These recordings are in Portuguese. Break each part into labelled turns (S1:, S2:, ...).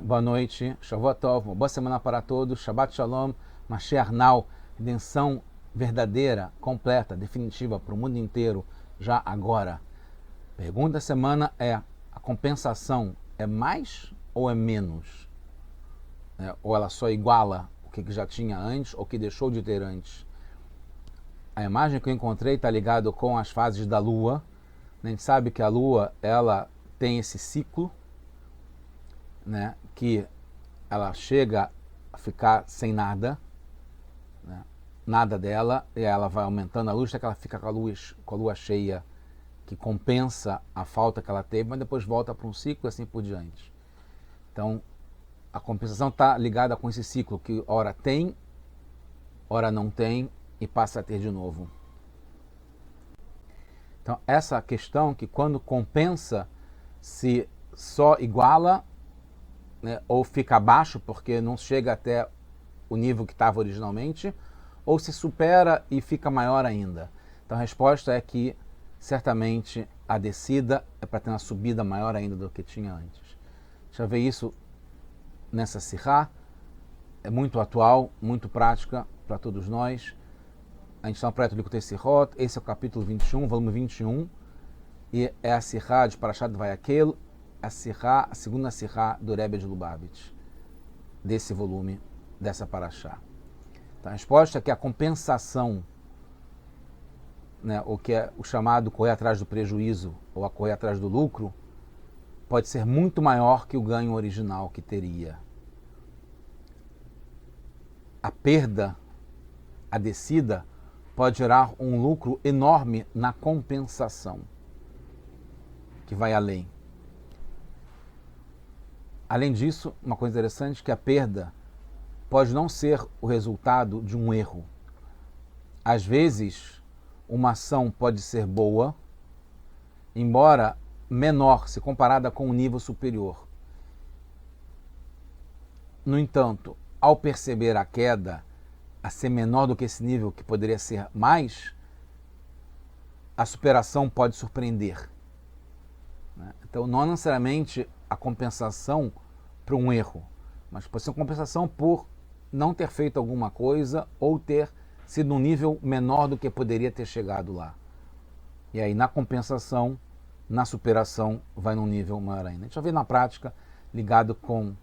S1: Boa noite, Shavua Tov, uma boa semana para todos, Shabbat Shalom, Mashiach Now, redenção verdadeira, completa, definitiva para o mundo inteiro, já agora. Pergunta da semana é, a compensação é mais ou é menos? Ou ela só iguala o que já tinha antes ou o que deixou de ter antes? A imagem que eu encontrei está ligada com as fases da Lua. A gente sabe que a Lua ela tem esse ciclo, né, que ela chega a ficar sem nada, né, nada dela, e ela vai aumentando a luz até que ela fica com a lua cheia, que compensa a falta que ela teve, mas depois volta para um ciclo e assim por diante. Então, a compensação está ligada com esse ciclo, que ora tem, ora não tem, e passa a ter de novo. Então, essa questão que quando compensa, se só iguala, né, ou fica abaixo porque não chega até o nível que estava originalmente, ou se supera e fica maior ainda. Então a resposta é que certamente a descida é para ter uma subida maior ainda do que tinha antes. Deixa eu ver isso nessa Sihá, é muito atual, muito prática para todos nós. A gente está no projeto Likutei Sihot, esse é o capítulo 21, volume 21, e é a Sihá de Parashat Vayakel, a segunda Sihá do Rebbe de Lubavitch, desse volume, dessa Parashá. Então, a resposta é que a compensação, né, o que é o chamado correr atrás do prejuízo ou a correr atrás do lucro, pode ser muito maior que o ganho original que teria. A perda, a descida, pode gerar um lucro enorme na compensação, que vai além. Além disso, uma coisa interessante é que a perda pode não ser o resultado de um erro. Às vezes, uma ação pode ser boa, embora menor se comparada com um nível superior. No entanto, ao perceber a queda a ser menor do que esse nível, que poderia ser mais, a superação pode surpreender. Então, não necessariamente a compensação para um erro, mas pode ser uma compensação por não ter feito alguma coisa ou ter sido um nível menor do que poderia ter chegado lá. E aí, na compensação, na superação, vai num nível maior ainda. A gente vai ver na prática, ligado com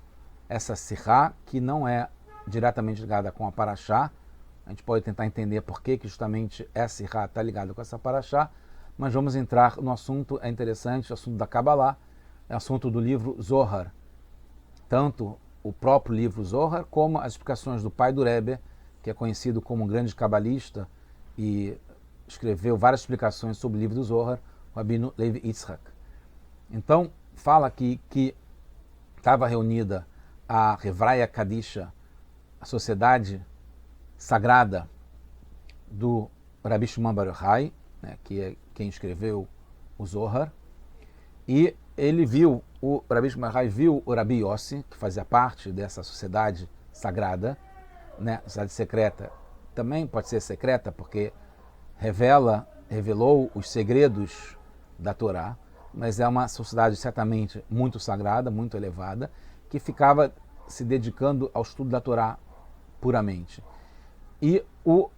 S1: essa Sihá, que não é diretamente ligada com a Parashá. A gente pode tentar entender por que justamente essa Sihá está ligada com essa Parashá, mas vamos entrar no assunto, é interessante, o assunto da Kabbalah, é o assunto do livro Zohar. Tanto o próprio livro Zohar, como as explicações do pai do Rebbe, que é conhecido como um grande cabalista e escreveu várias explicações sobre o livro do Zohar, o Rabino Levi Yitzhak. Então, fala aqui que estava reunida a Hevraya Kadisha, a sociedade sagrada do Rabi Shimon Bar Yochai, né, que é quem escreveu o Zohar, e ele viu, o Rabi Shimon Bar Yochai viu o Rabi Yossi, que fazia parte dessa sociedade sagrada, né, sociedade secreta, também pode ser secreta porque revelou os segredos da Torá, mas é uma sociedade certamente muito sagrada, muito elevada, que ficava se dedicando ao estudo da Torá puramente. E o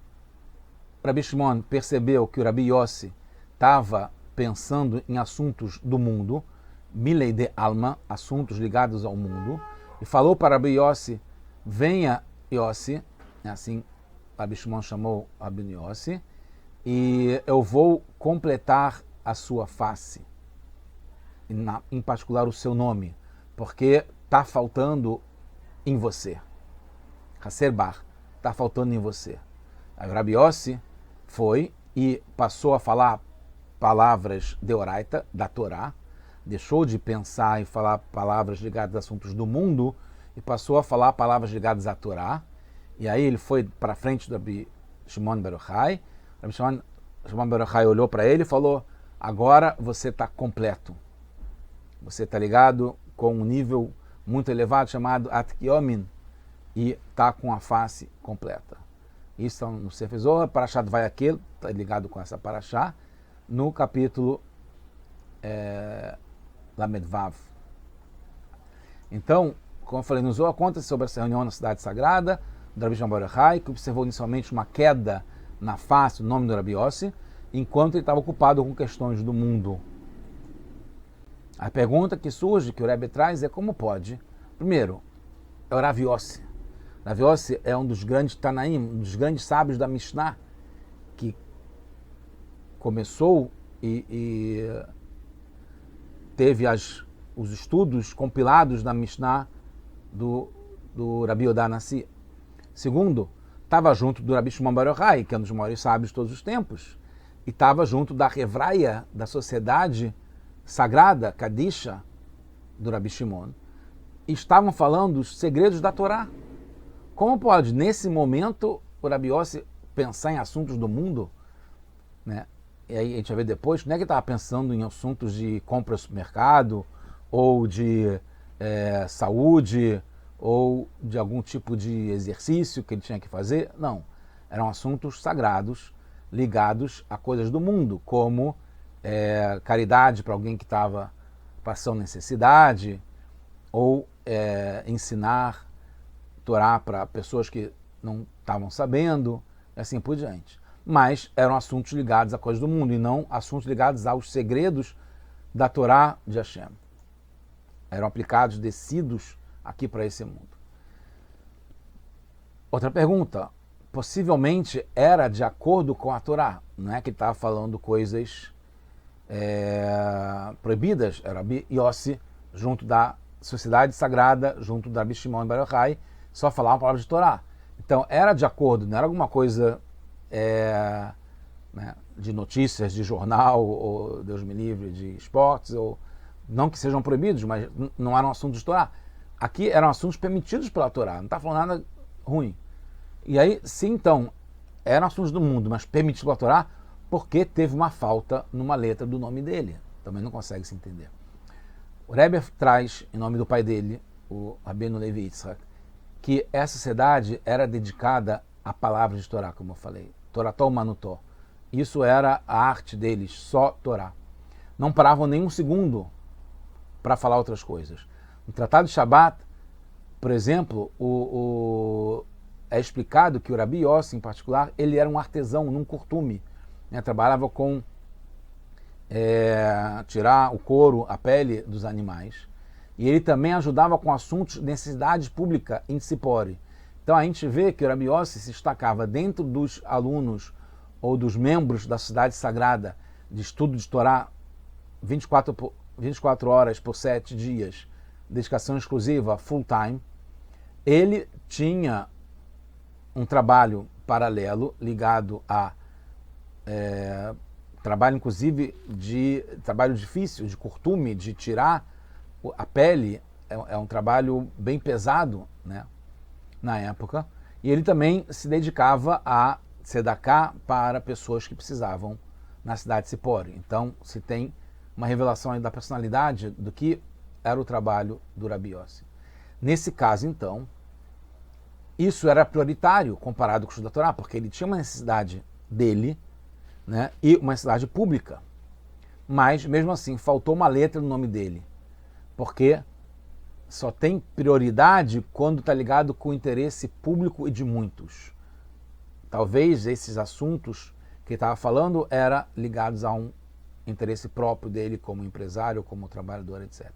S1: Rabi Shimon percebeu que o Rabi Yossi estava pensando em assuntos do mundo, milei de alma, assuntos ligados ao mundo, e falou para Rabi Yossi: venha Yossi, assim Rabi Shimon chamou Rabi Yossi, e eu vou completar a sua face, em particular o seu nome, porque está faltando em você. Hasser Bar, está faltando em você. Aí o Rabi Yossi foi e passou a falar palavras de Oraita, da Torá, deixou de pensar e falar palavras ligadas a assuntos do mundo e passou a falar palavras ligadas à Torá. E aí ele foi para frente do Rabi Shimon Bar Yochai. Rabi Shimon Bar Yochai olhou para ele e falou: agora você está completo. Você está ligado com um nível muito elevado chamado Atkiyomin e está com a face completa. Isso está no Sefer Zohar, Parashat Vayakel, está ligado com essa Parashá, no capítulo Lamed Vav. Então, como eu falei, nos Zohar conta sobre essa reunião na cidade sagrada do Rabi Shimon Bar Yochai, que observou inicialmente uma queda na face, o nome do Rabi Yossi, enquanto ele estava ocupado com questões do mundo. A pergunta que surge, que o Rebbe traz, é como pode. Primeiro, é o Rav Yossi. Rav Yossi é um dos grandes Tanaim, um dos grandes sábios da Mishnah, que começou e teve os estudos compilados da Mishnah do Rabi Yodá Nassi. Segundo, estava junto do Rabi Shimon Bar Yochai, que é um dos maiores sábios de todos os tempos, e estava junto da Hevraia, da sociedade sagrada, Kadisha, do Rabi Shimon, e estavam falando os segredos da Torá. Como pode, nesse momento, o Rabi Yossi pensar em assuntos do mundo, né? E aí a gente vai ver depois, não é que ele estava pensando em assuntos de compra no supermercado, ou de saúde, ou de algum tipo de exercício que ele tinha que fazer. Não, eram assuntos sagrados, ligados a coisas do mundo, como caridade para alguém que estava passando necessidade, ou ensinar Torá para pessoas que não estavam sabendo, e assim por diante. Mas eram assuntos ligados a coisas do mundo, e não assuntos ligados aos segredos da Torá de Hashem. Eram aplicados, descidos aqui para esse mundo. Outra pergunta, possivelmente era de acordo com a Torá, não é que ele estava falando coisas proibidas, era Rabi Yossi, junto da sociedade sagrada, junto da Rabi Shimon Bar Yochai, só falava palavras de Torá. Então era de acordo, não era alguma coisa né, de notícias, de jornal, ou Deus me livre, de esportes, ou não que sejam proibidos, mas não eram assuntos de Torá. Aqui eram assuntos permitidos pela Torá, não está falando nada ruim. E aí, se então eram assuntos do mundo, mas permitidos pela Torá, porque teve uma falta numa letra do nome dele? Também não consegue se entender. O Rebbe traz, em nome do pai dele, o Rabbeinu Levi Yitzhak, que essa sociedade era dedicada à palavra de Torá, como eu falei. Torató Manutó. Isso era a arte deles, só Torá. Não paravam nem um segundo para falar outras coisas. No Tratado de Shabat, por exemplo, é explicado que o Rabi Yossi, em particular, ele era um artesão num curtume, né? Trabalhava com tirar o couro, a pele dos animais. E ele também ajudava com assuntos de necessidade pública em Tzipori. Então a gente vê que o Rabi Yossi se destacava dentro dos alunos ou dos membros da cidade sagrada de estudo de Torá 24 horas por 7 dias, dedicação exclusiva, full time. Ele tinha um trabalho paralelo ligado a trabalho, inclusive, trabalho difícil, de curtume, de tirar a pele. É um trabalho bem pesado, né, na época. E ele também se dedicava a tzedakah para pessoas que precisavam na cidade de Tzipori. Então, se tem uma revelação aí da personalidade do que era o trabalho do Rabi Yossi. Nesse caso, então, isso era prioritário comparado com o estudo da Torá, porque ele tinha uma necessidade dele, né, e uma necessidade pública. Mas, mesmo assim, faltou uma letra no nome dele, porque só tem prioridade quando está ligado com o interesse público e de muitos. Talvez esses assuntos que ele estava falando eram ligados a um interesse próprio dele como empresário, como trabalhador, etc.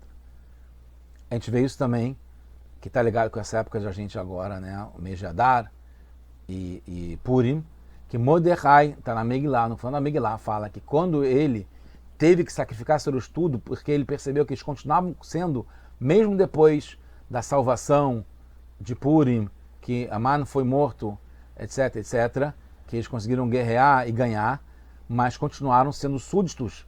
S1: A gente vê isso também, que está ligado com essa época de a gente agora, né? O mês de Adar e Purim, que Mordecai, está na Megillah, no final da Megillah, fala que quando ele teve que sacrificar seu estudo, porque ele percebeu que eles continuavam sendo, mesmo depois da salvação de Purim, que Aman foi morto, etc, etc, que eles conseguiram guerrear e ganhar, mas continuaram sendo súditos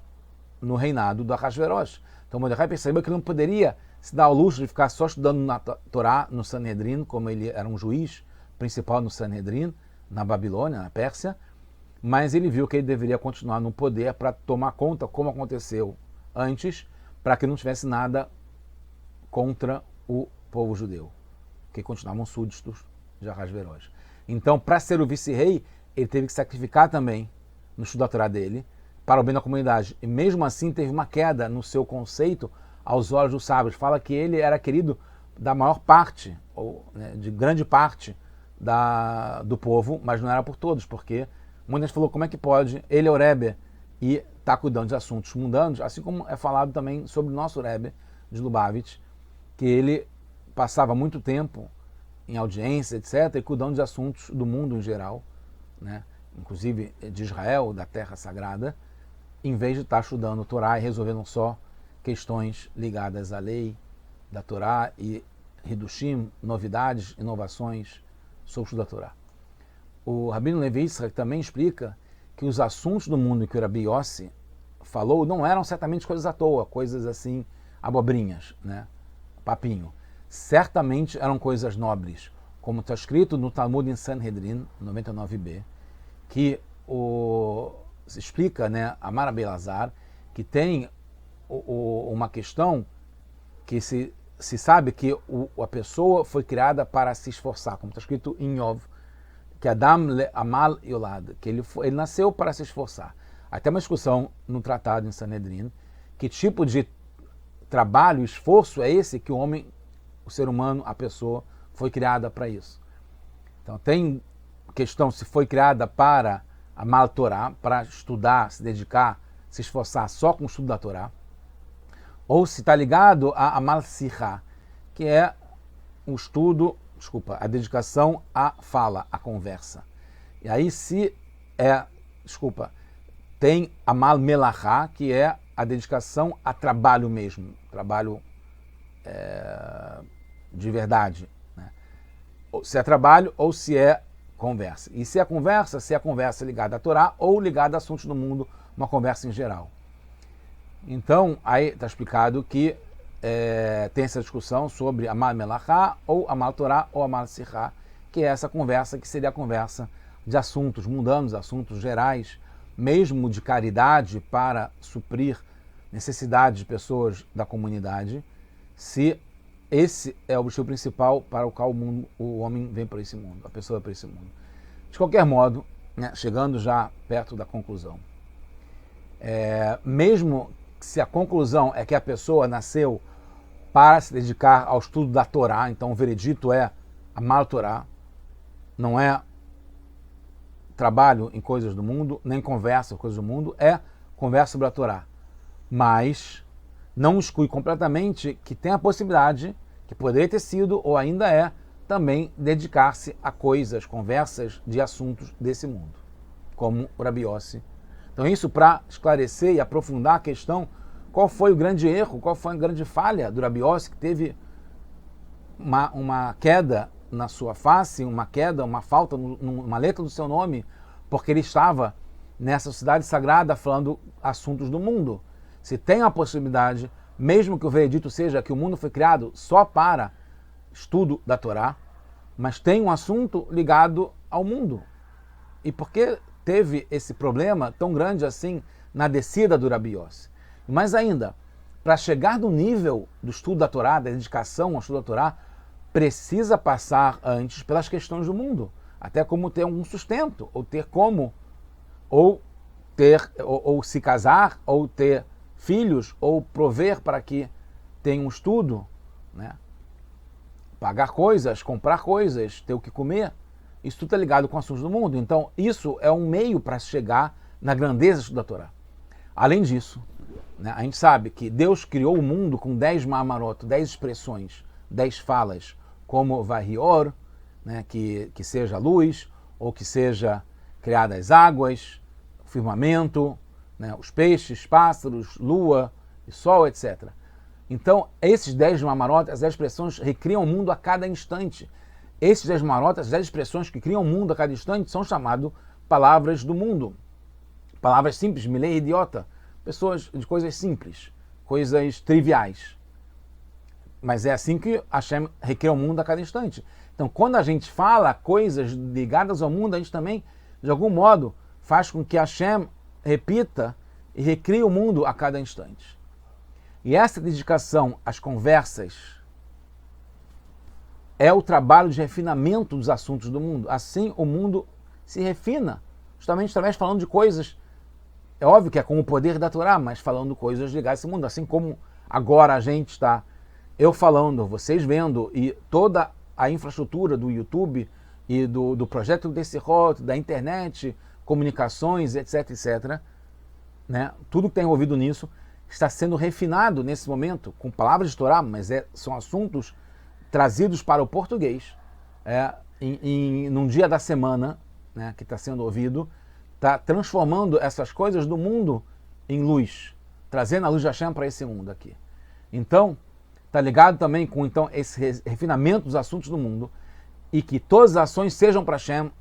S1: no reinado do Ahasverosh. Então Mordecai percebeu que ele não poderia se dar ao luxo de ficar só estudando na Torá, no Sanhedrin, como ele era um juiz principal no Sanhedrin, na Babilônia, na Pérsia, mas ele viu que ele deveria continuar no poder para tomar conta, como aconteceu antes, para que não tivesse nada contra o povo judeu, que continuavam súditos de Ahasverosh. Então, para ser o vice-rei, ele teve que sacrificar também no estudo da Torá dele, para o bem da comunidade. E mesmo assim teve uma queda no seu conceito aos olhos dos sábios. Fala que ele era querido da maior parte, ou né, de grande parte do povo, mas não era por todos, porque muita gente falou, como é que pode, ele é o Rebbe e está cuidando de assuntos mundanos, assim como é falado também sobre o nosso Rebbe de Lubavitch, que ele passava muito tempo em audiência, etc., e cuidando de assuntos do mundo em geral, né? Inclusive de Israel, da Terra Sagrada, em vez de estar estudando o Torá e resolvendo só questões ligadas à lei da Torá e Hidushim, novidades, inovações sobre o estudo da Torá. O Rabino Levi Yitzhak também explica que os assuntos do mundo que o Rabi Yossi falou não eram certamente coisas à toa, coisas assim, abobrinhas, né? Papinho. Certamente eram coisas nobres, como está escrito no Talmud em Sanhedrin, 99b, que se explica, né, Amar Abelazar, que tem uma questão que se sabe que a pessoa foi criada para se esforçar, como está escrito em Yov, que Adam le amal yolad, que ele nasceu para se esforçar. Aí tem uma discussão no tratado em Sanhedrin, que tipo de trabalho, esforço é esse que o homem, o ser humano, a pessoa, foi criada para isso. Então tem questão se foi criada para amal Torá, para estudar, se dedicar, se esforçar só com o estudo da Torá, ou se está ligado a amal Sichá, que é o estudo, a dedicação à fala, à conversa. E aí tem amal Melachá, que é a dedicação a trabalho mesmo, trabalho de verdade, né? Se é trabalho ou se é conversa. E se é conversa ligada à Torá ou ligada a assuntos do mundo, uma conversa em geral. Então, aí está explicado que tem essa discussão sobre Amal Melachá, ou Amal Torá, ou Amal Sichá, que é essa conversa que seria a conversa de assuntos mundanos, assuntos gerais, mesmo de caridade para suprir necessidades de pessoas da comunidade, se esse é o objetivo principal para o qual o homem vem para esse mundo, a pessoa para esse mundo. De qualquer modo, né, chegando já perto da conclusão, mesmo se a conclusão é que a pessoa nasceu para se dedicar ao estudo da Torá, então o veredito é amar a Torá, não é trabalho em coisas do mundo, nem conversa em coisas do mundo, é conversa sobre a Torá. Mas não exclui completamente que tem a possibilidade, que poderia ter sido ou ainda é, também dedicar-se a coisas, conversas de assuntos desse mundo, como o Rabi Yossi. Então isso para esclarecer e aprofundar a questão, qual foi o grande erro, qual foi a grande falha do Rabi Yossi, que teve uma queda na sua face, uma falta numa letra do seu nome, porque ele estava nessa cidade sagrada falando assuntos do mundo. Se tem a possibilidade, mesmo que o veredito seja que o mundo foi criado só para estudo da Torá, mas tem um assunto ligado ao mundo. E por que teve esse problema tão grande assim na descida do Rabi Yossi? Mas ainda, para chegar no nível do estudo da Torá, da dedicação ao estudo da Torá, precisa passar antes pelas questões do mundo, até como ter um sustento, ou ter como, ou se casar, ou ter filhos, ou prover para que tenha um estudo, né? Pagar coisas, comprar coisas, ter o que comer, isso tudo é ligado com assuntos do mundo. Então, isso é um meio para chegar na grandeza do estudo da Torá. Além disso, né, a gente sabe que Deus criou o mundo com 10 ma'amarot, 10 expressões, 10 falas, como Vahior, né, que seja a luz, ou que seja criadas as águas, o firmamento, né, os peixes, pássaros, lua, sol, etc. Então, esses 10 ma'amarot, as 10 expressões, recriam o mundo a cada instante. Esses 10 ma'amarot, as 10 expressões que criam o mundo a cada instante, são chamadas palavras do mundo. Palavras simples, milei idiota. Pessoas de coisas simples, coisas triviais. Mas é assim que Hashem recria o mundo a cada instante. Então, quando a gente fala coisas ligadas ao mundo, a gente também, de algum modo, faz com que Hashem repita e recrie o mundo a cada instante. E essa dedicação às conversas é o trabalho de refinamento dos assuntos do mundo. Assim o mundo se refina, justamente através falando de coisas. É óbvio que é com o poder da Torá, mas falando coisas ligadas a esse mundo. Assim como agora a gente está eu falando, vocês vendo, e toda a infraestrutura do YouTube e do projeto desse roto, da internet, comunicações, etc, etc, né? Tudo que está envolvido nisso está sendo refinado nesse momento, com palavras de Torá, mas são assuntos trazidos para o português, num dia da semana, né, que está sendo ouvido, está transformando essas coisas do mundo em luz, trazendo a luz de Hashem para esse mundo aqui. Então, está ligado também com esse refinamento dos assuntos do mundo, e que todas as ações sejam para Hashem,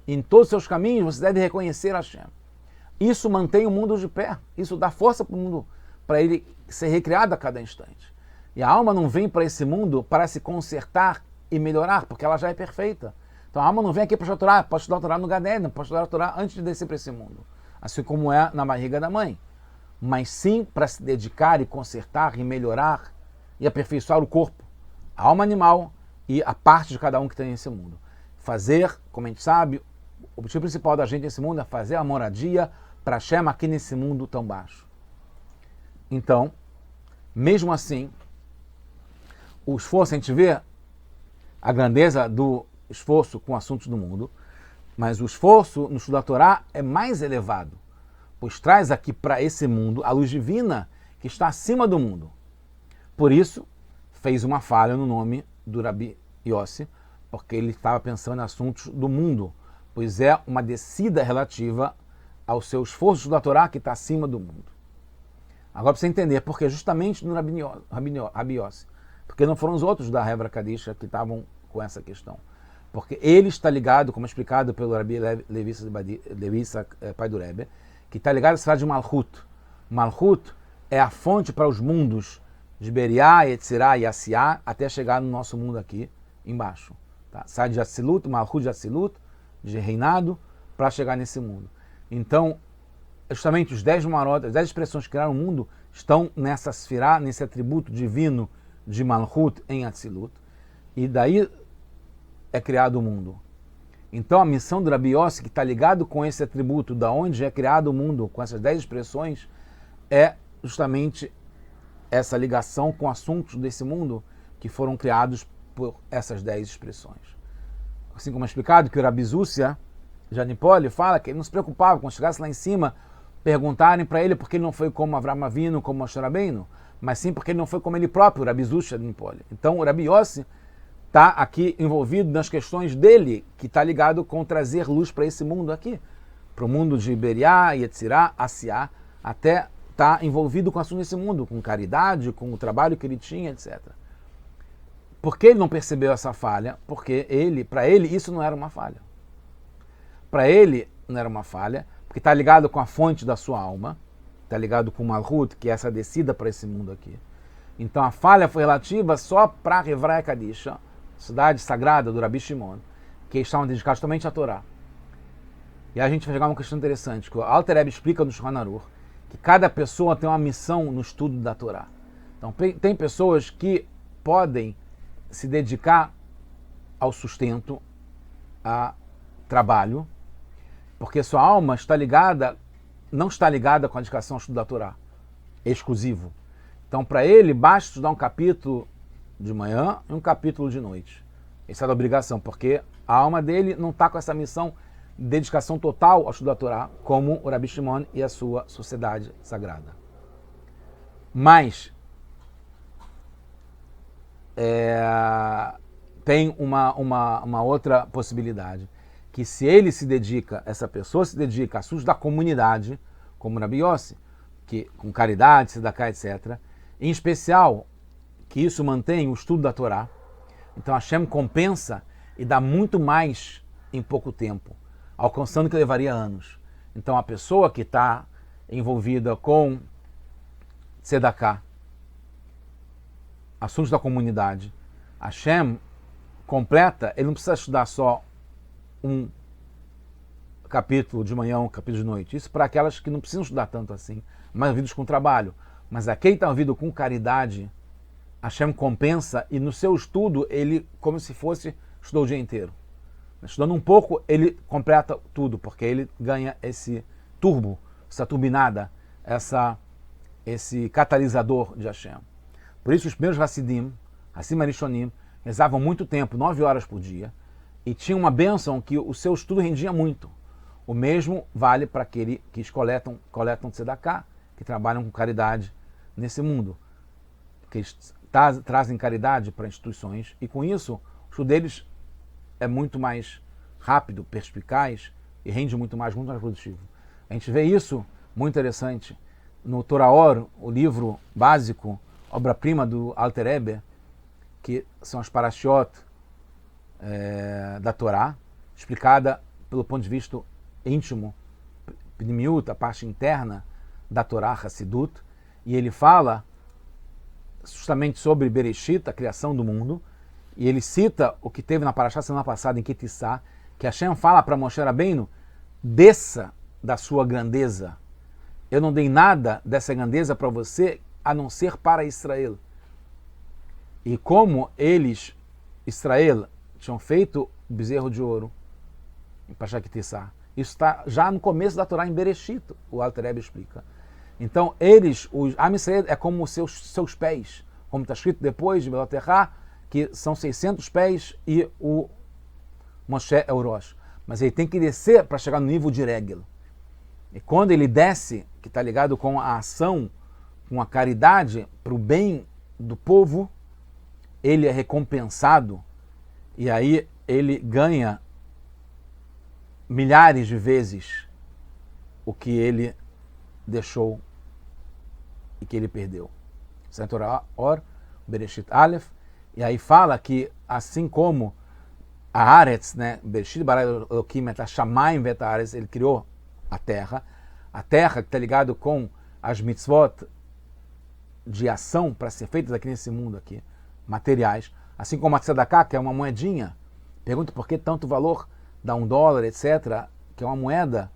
S1: em todos os seus caminhos você deve reconhecer Hashem. Isso mantém o mundo de pé, isso dá força para o mundo, para ele ser recriado a cada instante. E a alma não vem para esse mundo para se consertar e melhorar, porque ela já é perfeita. Então a alma não vem aqui para estudar Torá, pode estudar Torá no Gadéden, pode estudar Torá antes de descer para esse mundo, assim como é na barriga da mãe. Mas sim para se dedicar e consertar e melhorar e aperfeiçoar o corpo, a alma animal e a parte de cada um que tem nesse mundo. Fazer, como a gente sabe, o objetivo principal da gente nesse mundo é fazer a moradia para Hashem aqui nesse mundo tão baixo. Então, mesmo assim, o esforço, a gente vê a grandeza do esforço com assuntos do mundo, mas o esforço no estudo da Torá é mais elevado, pois traz aqui para esse mundo a luz divina que está acima do mundo. Por isso, fez uma falha no nome do Rabi Yossi, porque ele estava pensando em assuntos do mundo, pois é uma descida relativa ao seu esforço da Torá que está acima do mundo. Agora precisa entender, porque justamente no Rabi Yossi, porque não foram os outros da Hevra Kadisha que estavam com essa questão. Porque ele está ligado, como explicado pelo Rabi Levissa, pai do Rebbe, que está ligado à cidade de Malchut. Malchut é a fonte para os mundos de Beriá, Yetzirá e Asiá, até chegar no nosso mundo aqui embaixo. Tá? Sai de Atzilut, Malchut de Atzilut, de reinado, para chegar nesse mundo. Então, justamente os 10 Marot, as 10 expressões que criaram o mundo, estão nessa Sfirá, nesse atributo divino de Malchut em Atzilut, e daí é criado o mundo. Então a missão do Rabi Yossi, que está ligado com esse atributo, da onde é criado o mundo, com essas 10 expressões, é justamente essa ligação com assuntos desse mundo que foram criados por essas 10 expressões. Assim como é explicado que o Rabi Zúcia Janipoli fala que ele não se preocupava quando chegasse lá em cima, perguntarem para ele porque ele não foi como Avraham Avinu, como Moshe Rabbeinu, mas sim porque ele não foi como ele próprio, o Rabi Zúcia Janipoli. Então o Rabi Yossi está aqui envolvido nas questões dele, que está ligado com trazer luz para esse mundo aqui, para o mundo de Beriá, Yetzirá, Asiá, até está envolvido com o assunto desse mundo, com caridade, com o trabalho que ele tinha, etc. Por que ele não percebeu essa falha? Porque para ele isso não era uma falha. Para ele não era uma falha, porque está ligado com a fonte da sua alma, está ligado com Malchut, que é essa descida para esse mundo aqui. Então a falha foi relativa só para a Hevra Kadisha, cidade sagrada do Rabi Shimon, que estavam dedicados totalmente à Torá. E aí a gente vai chegar a uma questão interessante, que o Alter Rebbe explica no Shulchan Aruch, que cada pessoa tem uma missão no estudo da Torá. Então tem pessoas que podem se dedicar ao sustento, a trabalho, porque sua alma está ligada, não está ligada com a dedicação ao estudo da Torá, é exclusivo. Então para ele basta estudar um capítulo de manhã e um capítulo de noite. Essa é a obrigação, porque a alma dele não está com essa missão de dedicação total ao estudo da Torá, como o Rabi Shimon e a sua sociedade sagrada. Mas tem uma outra possibilidade, que se ele se dedica, essa pessoa se dedica a assuntos da comunidade, como o Rabi Yossi, que, com caridade, tzedakah, etc., em especial, que isso mantém o estudo da Torá, então Hashem compensa e dá muito mais em pouco tempo, alcançando o que levaria anos. Então a pessoa que está envolvida com tzedakah, assuntos da comunidade, Hashem completa, ele não precisa estudar só um capítulo de manhã, um capítulo de noite. Isso para aquelas que não precisam estudar tanto assim, mas envolvidos com trabalho. Mas aquele que está envolvido com caridade, Hashem compensa, e no seu estudo, ele, como se fosse, estudou o dia inteiro. Estudando um pouco, ele completa tudo, porque ele ganha esse turbo, essa turbinada esse catalisador de Hashem. Por isso os primeiros Hassidim, Hassim Arishonim, rezavam muito tempo, 9 horas por dia, e tinham uma bênção que o seu estudo rendia muito. O mesmo vale para aqueles que coletam tzedakah, que trabalham com caridade nesse mundo, que eles trazem caridade para instituições, e com isso o estudo deles é muito mais rápido, perspicaz, e rende muito mais produtivo. A gente vê isso, muito interessante, no Torah Or, o livro básico, obra-prima do Alter Rebbe, que são as parashiot da Torá, explicada pelo ponto de vista íntimo, pnimiut, a parte interna da Torá, Hassidut, e ele fala justamente sobre Bereshit, a criação do mundo, e ele cita o que teve na parashá semana passada em Kitissá, que Hashem fala para Moshe Rabbeinu: desça da sua grandeza. Eu não dei nada dessa grandeza para você, a não ser para Israel. E como eles, Israel, tinham feito o bezerro de ouro em Parashat Kitissá, isso está já no começo da Torá, em Bereshit, o Alter Rebbe explica. Então, eles, os Am Israel, é como os seus pés, como está escrito depois de Beloterá, que são 600 pés e o Moshe é o Rosh. Mas ele tem que descer para chegar no nível de Regel. E quando ele desce, que está ligado com a ação, com a caridade para o bem do povo, ele é recompensado e aí ele ganha milhares de vezes o que ele deixou e que ele perdeu. Torah Or, Bereshit Aleph, e aí fala que assim como a Aretz, né, Bereshit bara Elokim et hashamayim vet haaretz, ele criou a terra que está ligado com as mitzvot de ação para ser feitas aqui nesse mundo aqui, materiais, assim como a tzedakah, que é uma moedinha. Pergunta por que tanto valor dá $1, etc., que é uma moeda,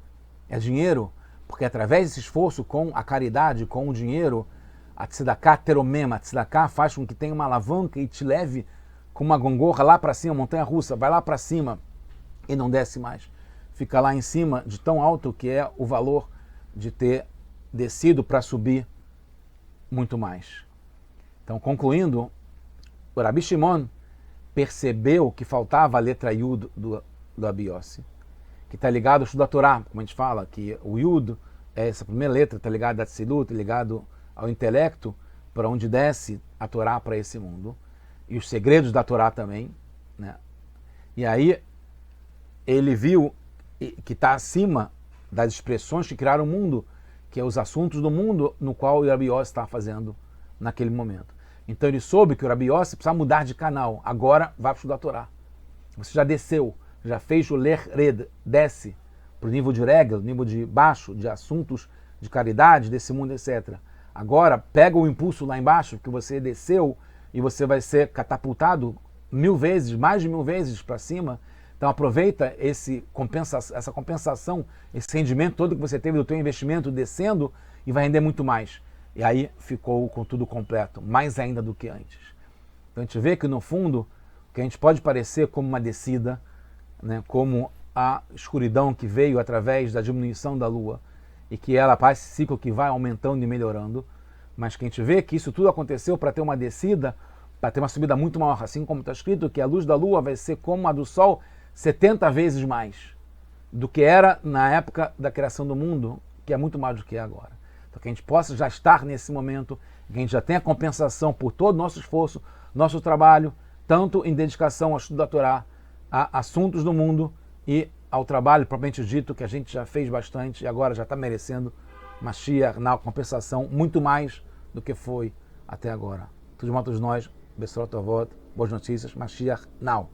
S1: é dinheiro, porque através desse esforço com a caridade, com o dinheiro, a tzedakah teromema, a tzedakah faz com que tenha uma alavanca e te leve com uma gongorra lá para cima, montanha-russa, vai lá para cima e não desce mais. Fica lá em cima de tão alto que é o valor de ter descido para subir muito mais. Então, concluindo, o Rabi Shimon percebeu que faltava a letra Yud do Rabi Yossi, que está ligado ao estudo da Torá, como a gente fala, que o Yud é essa primeira letra, está ligado a Tzilut, ligado ao intelecto, para onde desce a Torá para esse mundo, e os segredos da Torá também, né? E aí ele viu que está acima das expressões que criaram o mundo, que é os assuntos do mundo no qual o Rabi Yossi está fazendo naquele momento. Então ele soube que o Rabi Yossi precisava mudar de canal. Agora vai estudar a Torá. Você já desceu, já fez o Ler Red, desce para o nível de Regel, nível de baixo, de assuntos de caridade, desse mundo, etc. Agora pega o impulso lá embaixo, que você desceu, e você vai ser catapultado 1000 vezes, mais de 1000 vezes para cima. Então aproveita essa compensação, esse rendimento todo que você teve do teu investimento descendo e vai render muito mais. E aí ficou com tudo completo, mais ainda do que antes. Então a gente vê que no fundo, que a gente pode parecer como uma descida, né, como a escuridão que veio através da diminuição da Lua, e que ela faz esse ciclo que vai aumentando e melhorando, mas que a gente vê que isso tudo aconteceu para ter uma descida, para ter uma subida muito maior, assim como está escrito que a luz da Lua vai ser como a do Sol 70 vezes mais do que era na época da criação do mundo, que é muito mais do que é agora. Então que a gente possa já estar nesse momento, que a gente já tenha compensação por todo o nosso esforço, nosso trabalho, tanto em dedicação ao estudo da Torá, a assuntos do mundo e ao trabalho propriamente dito, que a gente já fez bastante e agora já está merecendo Mashiach, na compensação, muito mais do que foi até agora. Tudo de modo, todos nós, Bessorot Tovot, boas notícias, Mashiach now.